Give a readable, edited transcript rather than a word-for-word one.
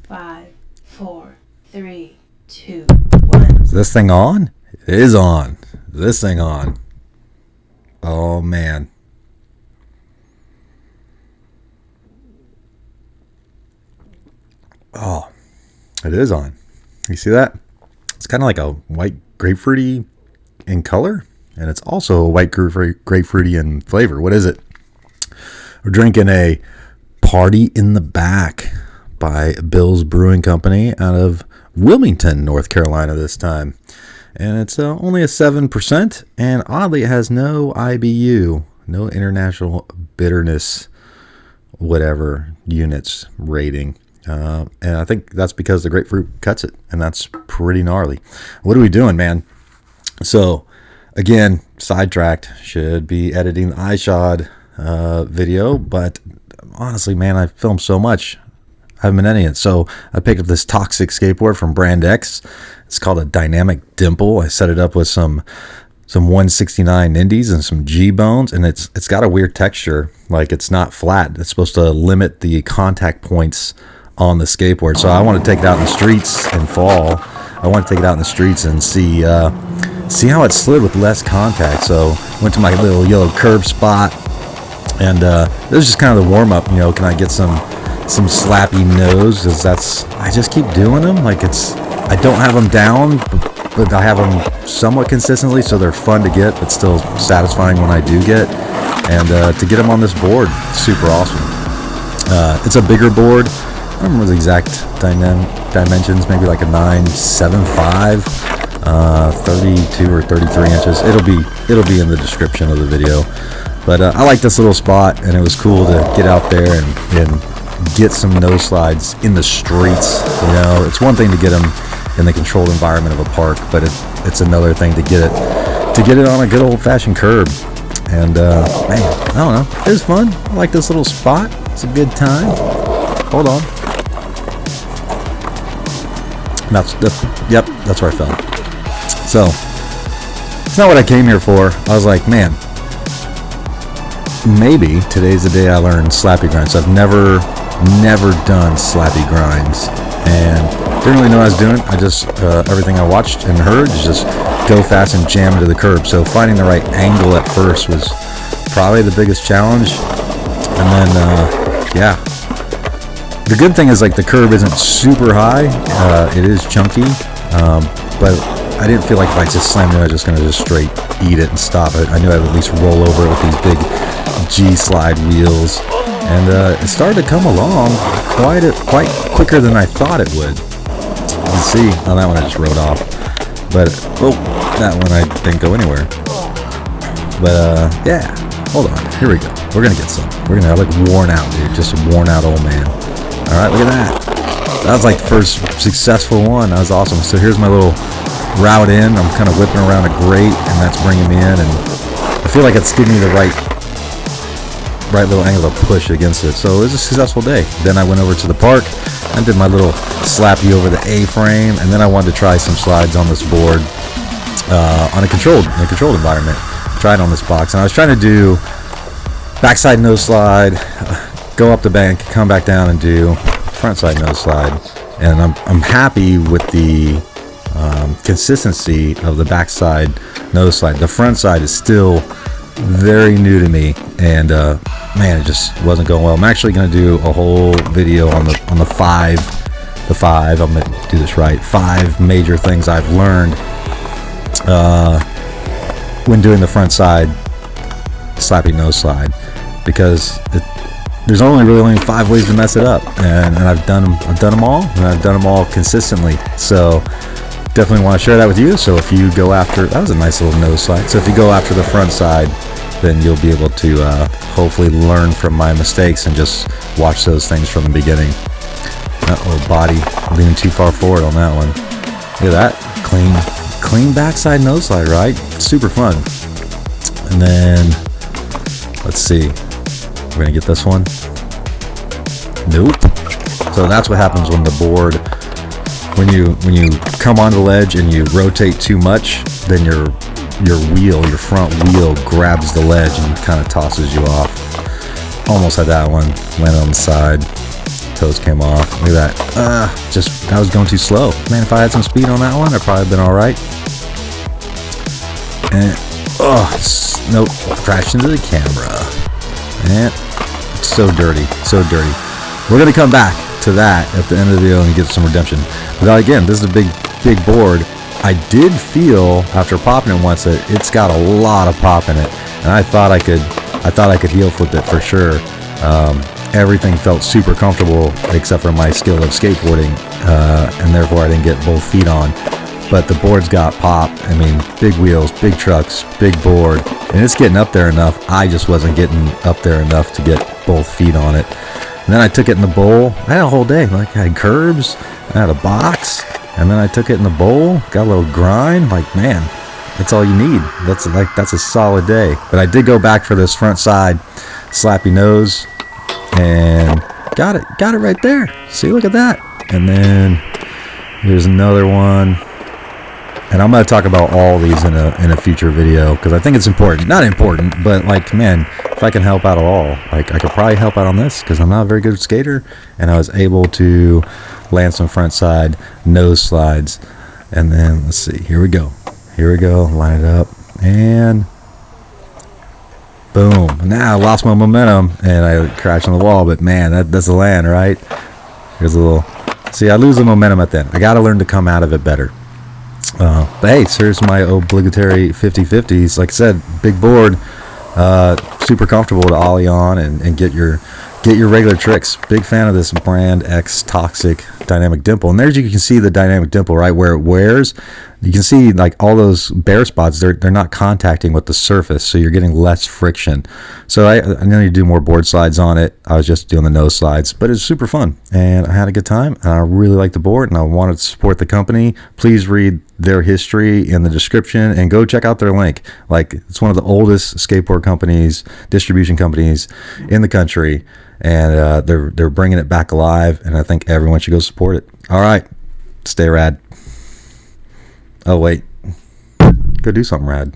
5, 4, 3, 2, 1. Is this thing on? It is on. Is this thing on? Oh, man. Oh, it is on. You see that? It's kind of like a white grapefruity in color, and it's also a white grapefruity in flavor. What is it? We're drinking a Party in the Back by Bill's Brewing Company out of Wilmington, North Carolina this time. And it's only a 7%, and oddly it has no IBU, no international bitterness, whatever units rating. And I think that's because the grapefruit cuts it, and that's pretty gnarly. What are we doing, man? So, again, sidetracked. Should be editing the iShod video, but honestly, man, I filmed so much. I haven't been editing it. So I picked up this Toxic skateboard from Brand-X. It's called a Dynamic Dimple. I set it up with some 169 indies and some G-bones, and it's got a weird texture. Like, it's not flat. It's supposed to limit the contact points on the skateboard. So I want to take it out in the streets in fall. I want to take it out in the streets and see how it slid with less contact. So went to my little yellow curb spot, and this is just kind of the warm-up. You know, can I get some slappy nose? Because I just keep doing them. Like, I don't have them down, but I have them somewhat consistently, so they're fun to get, but still satisfying when I do get. And to get them on this board, super awesome. It's a bigger board. I don't remember the exact dimensions, maybe like a 9.75, 32 or 33 inches. It'll be in the description of the video. But I like this little spot, and it was cool to get out there and get some nose slides in the streets. You know, it's one thing to get them in the controlled environment of a park, but it's another thing to get it on a good old-fashioned curb. And man, I don't know, it was fun. I like this little spot. It's a good time. Hold on. That's where I fell. So it's not what I came here for. I was like, man, maybe today's the day I learn slappy grinds. I've never done slappy grinds, and didn't really know what I was doing. I just everything I watched and heard is just go fast and jam into the curb. So finding the right angle at first was probably the biggest challenge. And then yeah, the good thing is, like, the curb isn't super high. It is chunky, but I didn't feel like if I just slammed it, I was just going to just straight eat it and stop it. I knew I would at least roll over it with these big G-slide wheels. And it started to come along quite quicker than I thought it would. You can see, on that one I just rode off. But, that one I didn't go anywhere. But, yeah, hold on, here we go. We're going to get some. We're going to look worn out, dude, just a worn out old man. All right, look at that. That was like the first successful one. That was awesome. So here's my little route in. I'm kind of whipping around a grate, and that's bringing me in. And I feel like it's giving me the right little angle to push against it. So it was a successful day. Then I went over to the park. I did my little slappy over the A-frame, and then I wanted to try some slides on this board in a controlled environment. Tried on this box, and I was trying to do backside nose slide, go up the bank, come back down, and do front side nose slide. And I'm happy with the consistency of the backside nose slide. The front side is still very new to me, and man, it just wasn't going well. I'm actually going to do a whole video on the five. I'm going to do this right. 5 major things I've learned when doing the front side slappy nose slide, because there's only 5 ways to mess it up, and I've done them all, and I've done them all consistently. So definitely want to share that with you. So if you go after, that was a nice little nose slide. So if you go after the front side, then you'll be able to hopefully learn from my mistakes and just watch those things from the beginning. Body leaning too far forward on that one. Look at that, clean backside nose slide, right? Super fun. And then let's see, we're gonna get this one. Nope. So that's what happens when the board, when you come on the ledge and you rotate too much, then your front wheel grabs the ledge and kind of tosses you off. Almost had that one, went on the side. toes came off. Look at that. Just, I was going too slow. Man, if I had some speed on that one, I'd probably been all right. And, nope, crashed into the camera. And so dirty, so dirty. We're going to come back to that at the end of the video and get some redemption. But again, this is a big board. I did feel after popping it once that it's got a lot of pop in it, and I thought I could heel flip it for sure. Everything felt super comfortable except for my skill of skateboarding, and therefore I didn't get both feet on. But the board's got pop. I mean, big wheels, big trucks, big board, and it's getting up there enough. I just wasn't getting up there enough to get both feet on it. And then I took it in the bowl. I had a whole day. Like, I had curbs, I had a box, and then I took it in the bowl, got a little grind. Like, man, that's all you need. That's a solid day. But I did go back for this front side slappy nose and got it right there. See, look at that. And then here's another one. And I'm going to talk about all these in a future video because I think it's important. Not important, but like, man, if I can help out at all, like I could probably help out on this because I'm not a very good skater, and I was able to land some front side nose slides. And then let's see, here we go, line it up, and boom. Now I lost my momentum and I crashed on the wall, but man, that's the land, right? Here's a little, see, I lose the momentum at the end. I got to learn to come out of it better. But hey, so here's my obligatory 50/50s. Like I said, big board, super comfortable to ollie on and get your regular tricks. Big fan of this Brand-X Toxic dynamic dimple. And there's, you can see the dynamic dimple right where it wears. You can see like all those bare spots, they're not contacting with the surface, so you're getting less friction. So I need to do more board slides on it. I was just doing the nose slides, but it's super fun and I had a good time, and I really like the board and I wanted to support the company. Please read their history in the description and go check out their link. Like, it's one of the oldest skateboard companies, distribution companies in the country, and they're bringing it back alive, and I think everyone should go support it. All right, stay rad. Oh wait, go do something rad.